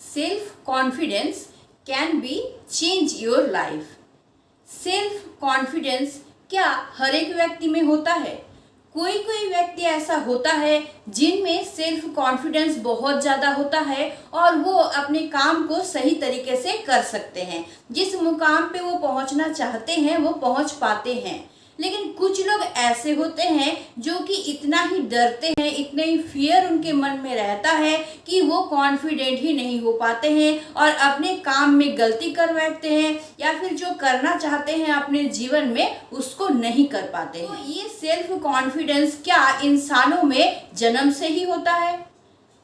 Self confidence can be change your life. Self confidence क्या हर एक व्यक्ति में होता है? कोई कोई व्यक्ति ऐसा होता है जिनमें सेल्फ कॉन्फिडेंस बहुत ज़्यादा होता है और वो अपने काम को सही तरीके से कर सकते हैं, जिस मुकाम पे वो पहुंचना चाहते हैं वो पहुंच पाते हैं। लेकिन कुछ लोग ऐसे होते हैं जो कि इतना ही डरते हैं, इतना ही फियर उनके मन में रहता है कि वो कॉन्फिडेंट ही नहीं हो पाते हैं और अपने काम में गलती कर बैठते हैं या फिर जो करना चाहते हैं अपने जीवन में उसको नहीं कर पाते हैं। तो ये सेल्फ कॉन्फिडेंस क्या इंसानों में जन्म से ही होता है?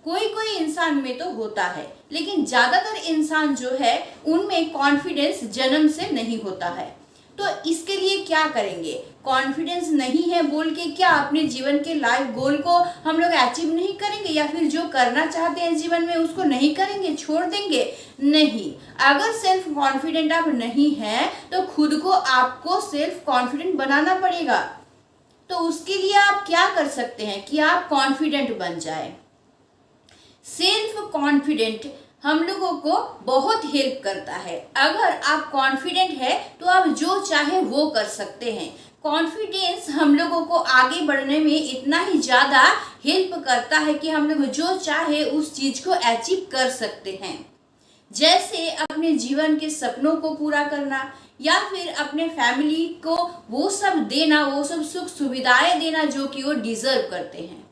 कोई कोई इंसान में तो होता है, लेकिन ज़्यादातर इंसान जो है उनमें कॉन्फिडेंस जन्म से नहीं होता है। तो इसके लिए क्या करेंगे? कॉन्फिडेंस नहीं है बोल के क्या अपने जीवन के लाइफ गोल को हम लोग अचीव नहीं करेंगे या फिर जो करना चाहते हैं जीवन में उसको नहीं करेंगे, छोड़ देंगे? नहीं। अगर सेल्फ कॉन्फिडेंट आप नहीं हैं तो खुद को आपको सेल्फ कॉन्फिडेंट बनाना पड़ेगा। तो उसके लिए आप क्या कर सकते हैं कि आप कॉन्फिडेंट बन जाए? सेल्फ कॉन्फिडेंट हम लोगों को बहुत हेल्प करता है। अगर आप कॉन्फिडेंट है तो आप जो चाहे वो कर सकते हैं। कॉन्फिडेंस हम लोगों को आगे बढ़ने में इतना ही ज़्यादा हेल्प करता है कि हम लोग जो चाहे उस चीज़ को अचीव कर सकते हैं। जैसे अपने जीवन के सपनों को पूरा करना या फिर अपने फैमिली को वो सब देना, वो सब सुख सुविधाएं देना जो कि वो डिजर्व करते हैं।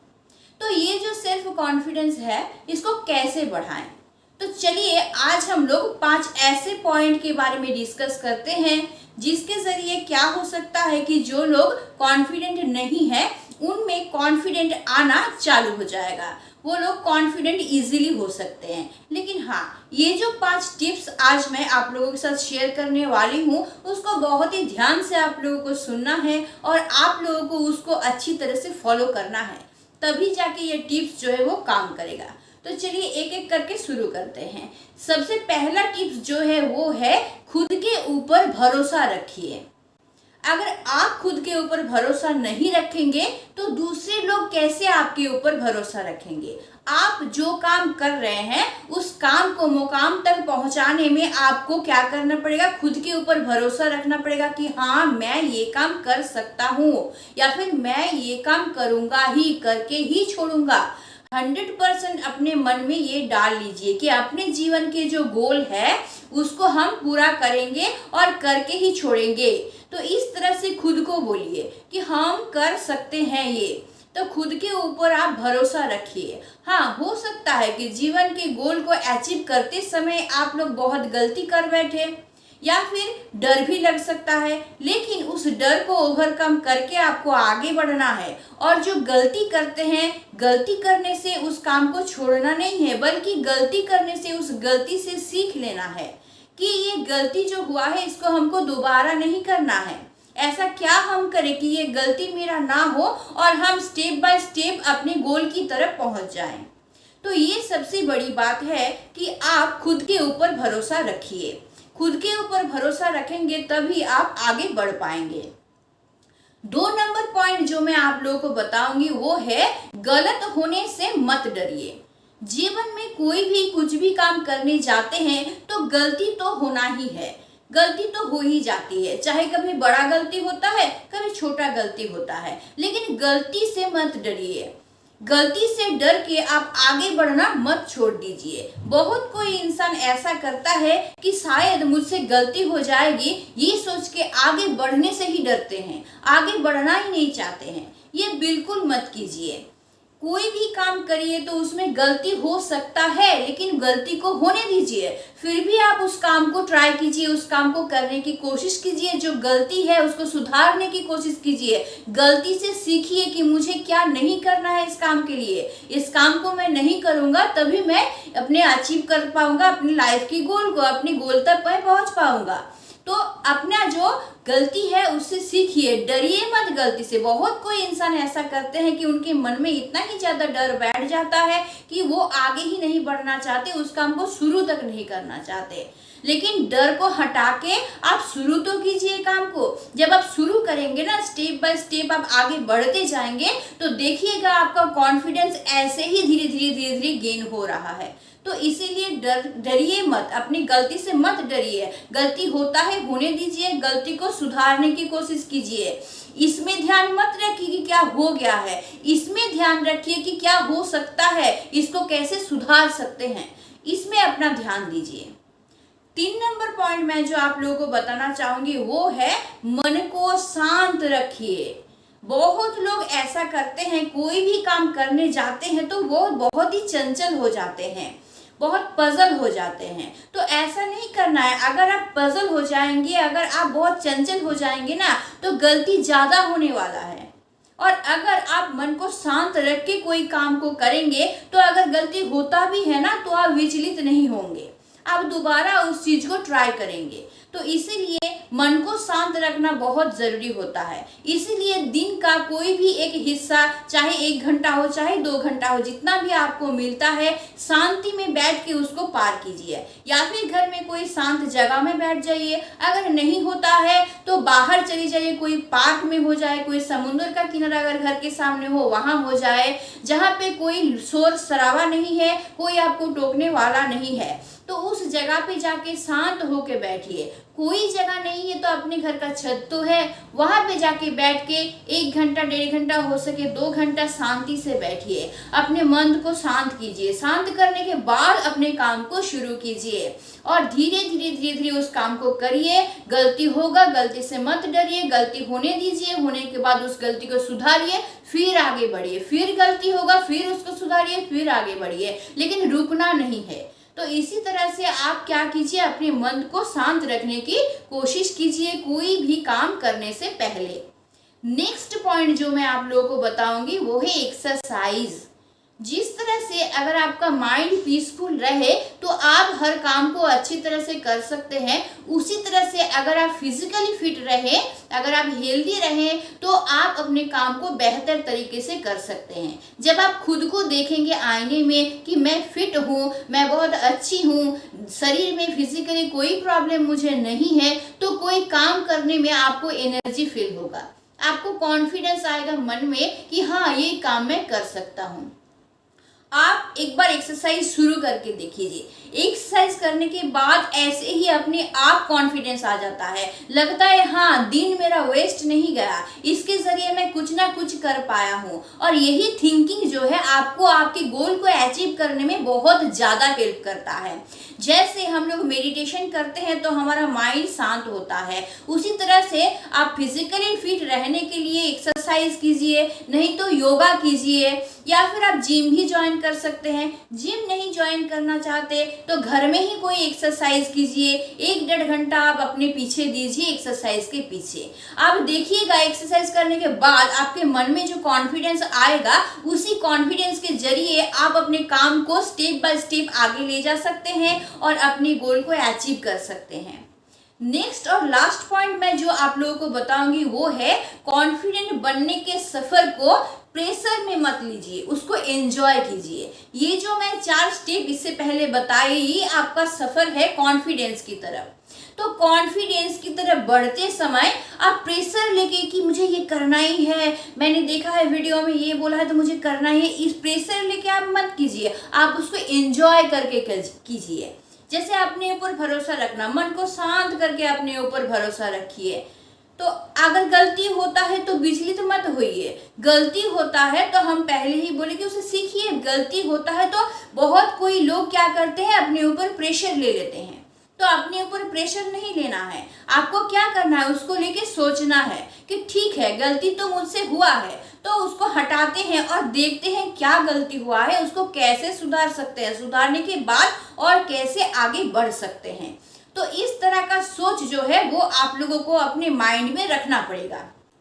तो ये जो सेल्फ कॉन्फिडेंस है इसको कैसे बढ़ाएं? तो चलिए आज हम लोग 5 ऐसे पॉइंट के बारे में डिस्कस करते हैं जिसके ज़रिए क्या हो सकता है कि जो लोग कॉन्फिडेंट नहीं है उनमें कॉन्फिडेंट आना चालू हो जाएगा, वो लोग कॉन्फिडेंट इजीली हो सकते हैं। लेकिन हाँ, ये जो 5 टिप्स आज मैं आप लोगों के साथ शेयर करने वाली हूँ उसको बहुत ही ध्यान से आप लोगों को सुनना है और आप लोगों को उसको अच्छी तरह से फॉलो करना है, तभी जाके ये टिप्स जो है वो काम करेगा। तो चलिए एक एक करके शुरू करते हैं। सबसे पहला टिप्स जो है वो है खुद के ऊपर भरोसा रखिए। अगर आप खुद के ऊपर भरोसा नहीं रखेंगे तो दूसरे लोग कैसे आपके ऊपर भरोसा रखेंगे? आप जो काम कर रहे हैं उस काम को मुकाम तक पहुंचाने में आपको क्या करना पड़ेगा? खुद के ऊपर भरोसा रखना पड़ेगा कि हाँ मैं ये काम कर सकता हूँ या फिर मैं ये काम करूँगा ही, करके ही छोड़ूंगा। 100% अपने मन में ये डाल लीजिए कि अपने जीवन के जो गोल है उसको हम पूरा करेंगे और करके ही छोड़ेंगे। तो इस तरह से खुद को बोलिए कि हम कर सकते हैं ये। तो खुद के ऊपर आप भरोसा रखिए। हाँ, हो सकता है कि जीवन के गोल को अचीव करते समय आप लोग बहुत गलती कर बैठे या फिर डर भी लग सकता है, लेकिन उस डर को ओवरकम करके आपको आगे बढ़ना है। और जो गलती करते हैं, गलती करने से उस काम को छोड़ना नहीं है, बल्कि गलती करने से उस गलती से सीख लेना है कि ये गलती जो हुआ है इसको हमको दोबारा नहीं करना है। ऐसा क्या हम करें कि ये गलती मेरा ना हो और हम स्टेप बाय स्टेप अपने गोल की तरफ पहुंच जाएं। तो ये सबसे बड़ी बात है कि आप खुद के ऊपर भरोसा रखिए। खुद के ऊपर भरोसा रखेंगे तभी आप आगे बढ़ पाएंगे। 2 नंबर पॉइंट जो मैं आप लोगों को बताऊंगी वो है गलत होने से मत डरिए। जीवन में कोई भी कुछ भी काम करने जाते हैं तो गलती तो होना ही है, गलती तो हो ही जाती है। चाहे कभी बड़ा गलती होता है, कभी छोटा गलती होता है, लेकिन गलती से मत डरिए। गलती से डर के आप आगे बढ़ना मत छोड़ दीजिए। बहुत कोई इंसान ऐसा करता है कि शायद मुझसे गलती हो जाएगी, ये सोच के आगे बढ़ने से ही डरते हैं, आगे बढ़ना ही नहीं चाहते हैं। ये बिल्कुल मत कीजिए। कोई भी काम करिए तो उसमें गलती हो सकता है, लेकिन गलती को होने दीजिए। फिर भी आप उस काम को ट्राई कीजिए, उस काम को करने की कोशिश कीजिए। जो गलती है उसको सुधारने की कोशिश कीजिए। गलती से सीखिए कि मुझे क्या नहीं करना है इस काम के लिए। इस काम को मैं नहीं करूँगा तभी मैं अपने अचीव कर पाऊँगा अपनी लाइफ की गोल को, अपने गोल तक मैं पहुँच पाऊँगा। तो अपना जो गलती है उससे सीखिए, डरिए मत गलती से। बहुत कोई इंसान ऐसा करते हैं कि उनके मन में इतना ही ज़्यादा डर बैठ जाता है कि वो आगे ही नहीं बढ़ना चाहते, उस काम को शुरू तक नहीं करना चाहते। लेकिन डर को हटा के आप शुरू तो कीजिए काम को। जब आप शुरू करेंगे ना, स्टेप बाय स्टेप आप आगे बढ़ते जाएंगे, तो देखिएगा आपका कॉन्फिडेंस ऐसे ही धीरे धीरे गेन हो रहा है। तो इसीलिए डरिए मत, अपनी गलती से मत डरिए। गलती होता है, होने दीजिए, गलती को सुधारने की कोशिश कीजिए। इसमें ध्यान मत रखिए कि क्या हो गया है, इसमें ध्यान रखिए कि क्या हो सकता है, इसको कैसे सुधार सकते हैं, इसमें अपना ध्यान दीजिए। 3 नंबर पॉइंट मैं जो आप लोगों को बताना चाहूंगी वो है मन को शांत रखिए। बहुत लोग ऐसा करते हैं, कोई भी काम करने जाते हैं तो वो बहुत ही चंचल हो जाते हैं, बहुत पजल हो जाते हैं। तो ऐसा नहीं करना है। अगर आप पजल हो जाएंगे, अगर आप बहुत चंचल हो जाएंगे ना, तो गलती ज्यादा होने वाला है। और अगर आप मन को शांत रख के कोई काम को करेंगे, तो अगर गलती होता भी है ना, तो आप विचलित नहीं होंगे, आप दोबारा उस चीज को ट्राई करेंगे। तो इसीलिए मन को शांत रखना बहुत जरूरी होता है। इसीलिए दिन का कोई भी एक हिस्सा, चाहे 1 घंटा हो चाहे 2 घंटा हो, जितना भी आपको मिलता है, शांति में बैठ के उसको पार कीजिए। या फिर घर में कोई शांत जगह में बैठ जाइए, अगर नहीं होता है तो बाहर चली जाइए, कोई पार्क में हो जाए, कोई समुद्र का किनारा अगर घर के सामने हो वहां हो जाए, जहाँ पे कोई शोर शराबा नहीं है, कोई आपको टोकने वाला नहीं है, तो उस जगह पे जाके शांत होके बैठिए। कोई जगह नहीं है तो अपने घर का छत तो है, वहां पे जाके बैठ के 1 घंटा 1.5 घंटा, हो सके 2 घंटा शांति से बैठिए। अपने मन को शांत कीजिए। शांत करने के बाद अपने काम को शुरू कीजिए और धीरे धीरे उस काम को करिए। गलती होगा, गलती से मत डरिए, गलती होने दीजिए, होने के बाद उस गलती को सुधारिए, फिर आगे बढ़िए। फिर गलती होगा, फिर उसको सुधारिए, फिर आगे बढ़िए, लेकिन रुकना नहीं है। तो इसी तरह से आप क्या कीजिए, अपने मन को शांत रखने की कोशिश कीजिए कोई भी काम करने से पहले। नेक्स्ट पॉइंट जो मैं आप लोगों को बताऊंगी वो है एक्सरसाइज। जिस तरह से अगर आपका माइंड पीसफुल रहे तो आप हर काम को अच्छी तरह से कर सकते हैं, उसी तरह से अगर आप फिजिकली फिट रहे, अगर आप हेल्दी रहें, तो आप अपने काम को बेहतर तरीके से कर सकते हैं। जब आप खुद को देखेंगे आईने में कि मैं फिट हूँ, मैं बहुत अच्छी हूँ, शरीर में फिजिकली कोई प्रॉब्लम मुझे नहीं है, तो कोई काम करने में आपको एनर्जी फील होगा, आपको कॉन्फिडेंस आएगा मन में कि हाँ ये काम मैं कर सकता हूँ। आप एक बार एक्सरसाइज शुरू करके देखिए। एक्सरसाइज करने के बाद ऐसे ही अपने आप कॉन्फिडेंस आ जाता है, लगता है हाँ दिन मेरा वेस्ट नहीं गया, इसके जरिए मैं कुछ ना कुछ कर पाया हूँ। और यही थिंकिंग जो है आपको आपके गोल को अचीव करने में बहुत ज़्यादा हेल्प करता है। जैसे हम लोग मेडिटेशन करते हैं तो हमारा माइंड शांत होता है, उसी तरह से आप फिजिकली फिट रहने के लिए एक्सरसाइज कीजिए, नहीं तो योगा कीजिए, या फिर आप जिम भी ज्वाइन कर सकते हैं। जिम नहीं ज्वाइन करना चाहते तो घर में ही कोई एक्सरसाइज कीजिए, 1-1.5 घंटा आप अपने पीछे दीजिए एक्सरसाइज के पीछे। आप देखिएगा एक्सरसाइज करने के बाद आपके मन में जो कॉन्फिडेंस आएगा, उसी कॉन्फिडेंस के जरिए आप अपने काम को स्टेप बाय स्टेप आगे ले जा सकते हैं और अपने गोल को अचीव कर सकते हैं। नेक्स्ट और लास्ट पॉइंट मैं जो आप लोगों को बताऊंगी वो है कॉन्फिडेंट बनने के सफर को प्रेशर में मत लीजिए, उसको एंजॉय कीजिए। ये जो मैं 4 स्टेप इससे पहले बताए, ये आपका सफर है कॉन्फिडेंस की तरफ। तो कॉन्फिडेंस की तरफ बढ़ते समय आप प्रेशर लेके कि मुझे ये करना ही है, मैंने देखा है वीडियो में ये बोला है तो मुझे करना ही है, इस प्रेशर लेके आप मत कीजिए, आप उसको एंजॉय करके कीजिए। जैसे अपने ऊपर भरोसा रखना, मन को शांत करके अपने ऊपर भरोसा रखिए। तो अगर गलती होता है तो विचलित मत होइए, गलती होता है तो हम पहले ही बोले कि उसे सीखिए। गलती होता है तो बहुत कोई लोग क्या करते हैं, अपने ऊपर प्रेशर ले लेते हैं। तो अपने ऊपर प्रेशर नहीं लेना है, आपको क्या करना है, उसको लेके सोचना है कि ठीक है गलती तो मुझसे हुआ है, तो उसको हटाते हैं और देखते हैं क्या गलती हुआ है, उसको कैसे सुधार सकते हैं, सुधारने के बाद और कैसे आगे बढ़ सकते हैं। तो इस तरह का सोच जो है वो आप लोगों को अपने माइंड में रखना पड़ेगा।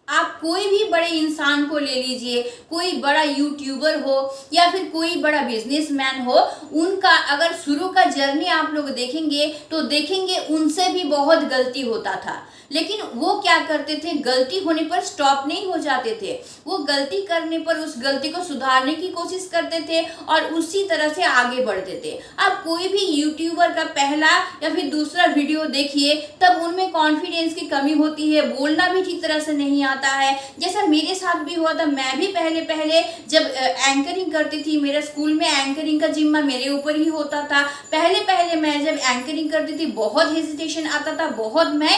आप कोई भी बड़े इंसान को ले लीजिए, कोई बड़ा यूट्यूबर हो या फिर कोई बड़ा बिजनेसमैन हो, उनका अगर शुरू का जर्नी आप लोग देखेंगे तो देखेंगे उनसे भी बहुत गलती होता था, लेकिन वो क्या करते थे, गलती होने पर स्टॉप नहीं हो जाते थे, वो गलती करने पर उस गलती को सुधारने की कोशिश करते थे और उसी तरह से आगे बढ़ते थे। अब कोई भी यूट्यूबर का पहला या फिर दूसरा वीडियो देखिए, तब उनमें कॉन्फिडेंस की कमी होती है, बोलना भी ठीक तरह से नहीं आता है। जैसा मेरे साथ भी हुआ था, मैं भी पहले पहले जब एंकरिंग करती थी, मेरे स्कूल में एंकरिंग का जिम्मा मेरे ऊपर ही होता था। पहले पहले मैं जब एंकरिंग करती थी बहुत हेजिटेशन आता था, बहुत मैं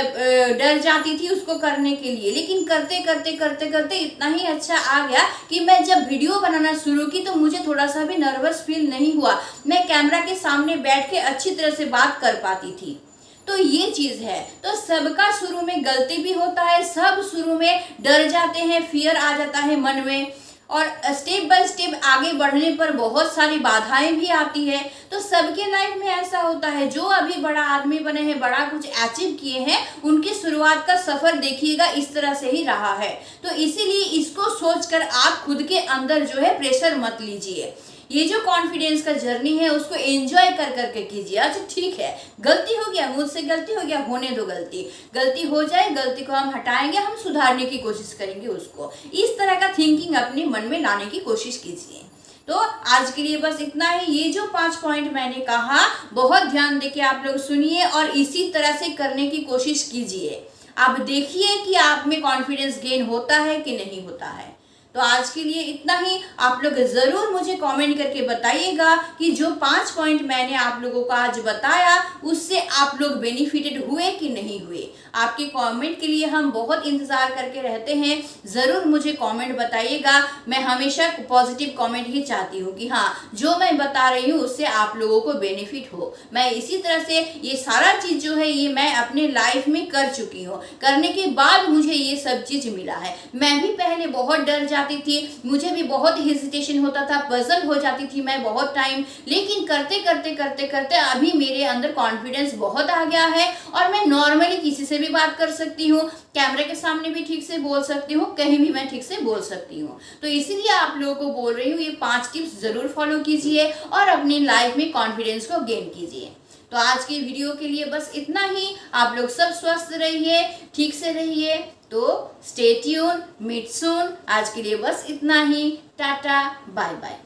डर जाती थी उसको करने के लिए, लेकिन करते करते करते करते इतना ही अच्छा आ गया कि मैं जब वीडियो बनाना शुरू की तो मुझे थोड़ा सा भी नर्वस फील नहीं हुआ, मैं कैमरा के सामने बैठ के अच्छी तरह से बात कर पाती थी। तो ये चीज है। तो सबका शुरू में गलती भी होता है, सब शुरू में डर जाते हैं, फियर आ जाता है मन में, और स्टेप बाय स्टेप आगे बढ़ने पर बहुत सारी बाधाएं भी आती है। तो सबके लाइफ में ऐसा होता है, जो अभी बड़ा आदमी बने हैं, बड़ा कुछ अचीव किए हैं, उनकी शुरुआत का सफर देखिएगा इस तरह से ही रहा है। तो इसीलिए इसको सोचकर आप खुद के अंदर जो है प्रेशर मत लीजिए। ये जो कॉन्फिडेंस का जर्नी है उसको एंजॉय कर करके कीजिए। अच्छा ठीक है, गलती हो गया, मुझसे गलती हो गया, होने दो, गलती हो जाए, गलती को हम हटाएंगे, हम सुधारने की कोशिश करेंगे उसको। इस तरह का थिंकिंग अपने मन में लाने की कोशिश कीजिए। तो आज के लिए बस इतना ही। ये जो 5 पॉइंट मैंने कहा, बहुत ध्यान देके आप लोग सुनिए और इसी तरह से करने की कोशिश कीजिए। आप देखिए कि आप में कॉन्फिडेंस गेन होता है कि नहीं होता है। तो आज के लिए इतना ही। आप लोग ज़रूर मुझे कमेंट करके बताइएगा कि जो 5 पॉइंट मैंने आप लोगों को आज बताया उससे आप लोग बेनिफिटेड हुए कि नहीं हुए। आपके कमेंट के लिए हम बहुत इंतज़ार करके रहते हैं। ज़रूर मुझे कमेंट बताइएगा। मैं हमेशा पॉजिटिव कमेंट ही चाहती हूँ कि हाँ, जो मैं बता रही हूँ उससे आप लोगों को बेनिफिट हो। मैं इसी तरह से ये सारा चीज़ जो है ये मैं अपने लाइफ में कर चुकी हूँ, करने के बाद मुझे ये सब चीज़ मिला है। मैं भी पहले बहुत डर जाती थी, मुझे भी बहुत हेजिटेशन होता था, पजल हो जाती थी मैं बहुत टाइम, लेकिन करते करते करते करते अभी मेरे अंदर कॉन्फिडेंस बहुत आ गया है और मैं नॉर्मली किसी से भी बात कर सकती हूँ, कैमरे के सामने भी ठीक से बोल सकती हूँ, कहीं भी मैं ठीक से बोल सकती हूँ। तो इसीलिए आप लोगों को बोल रही हूँ ये 5 टिप्स जरूर फॉलो कीजिए और अपनी लाइफ में कॉन्फिडेंस को गेन कीजिए। तो आज के वीडियो के लिए बस इतना ही। आप लोग सब स्वस्थ रहिए, ठीक से रहिए। तो स्टे ट्यून, मीट सून। आज के लिए बस इतना ही। Tata, bye bye.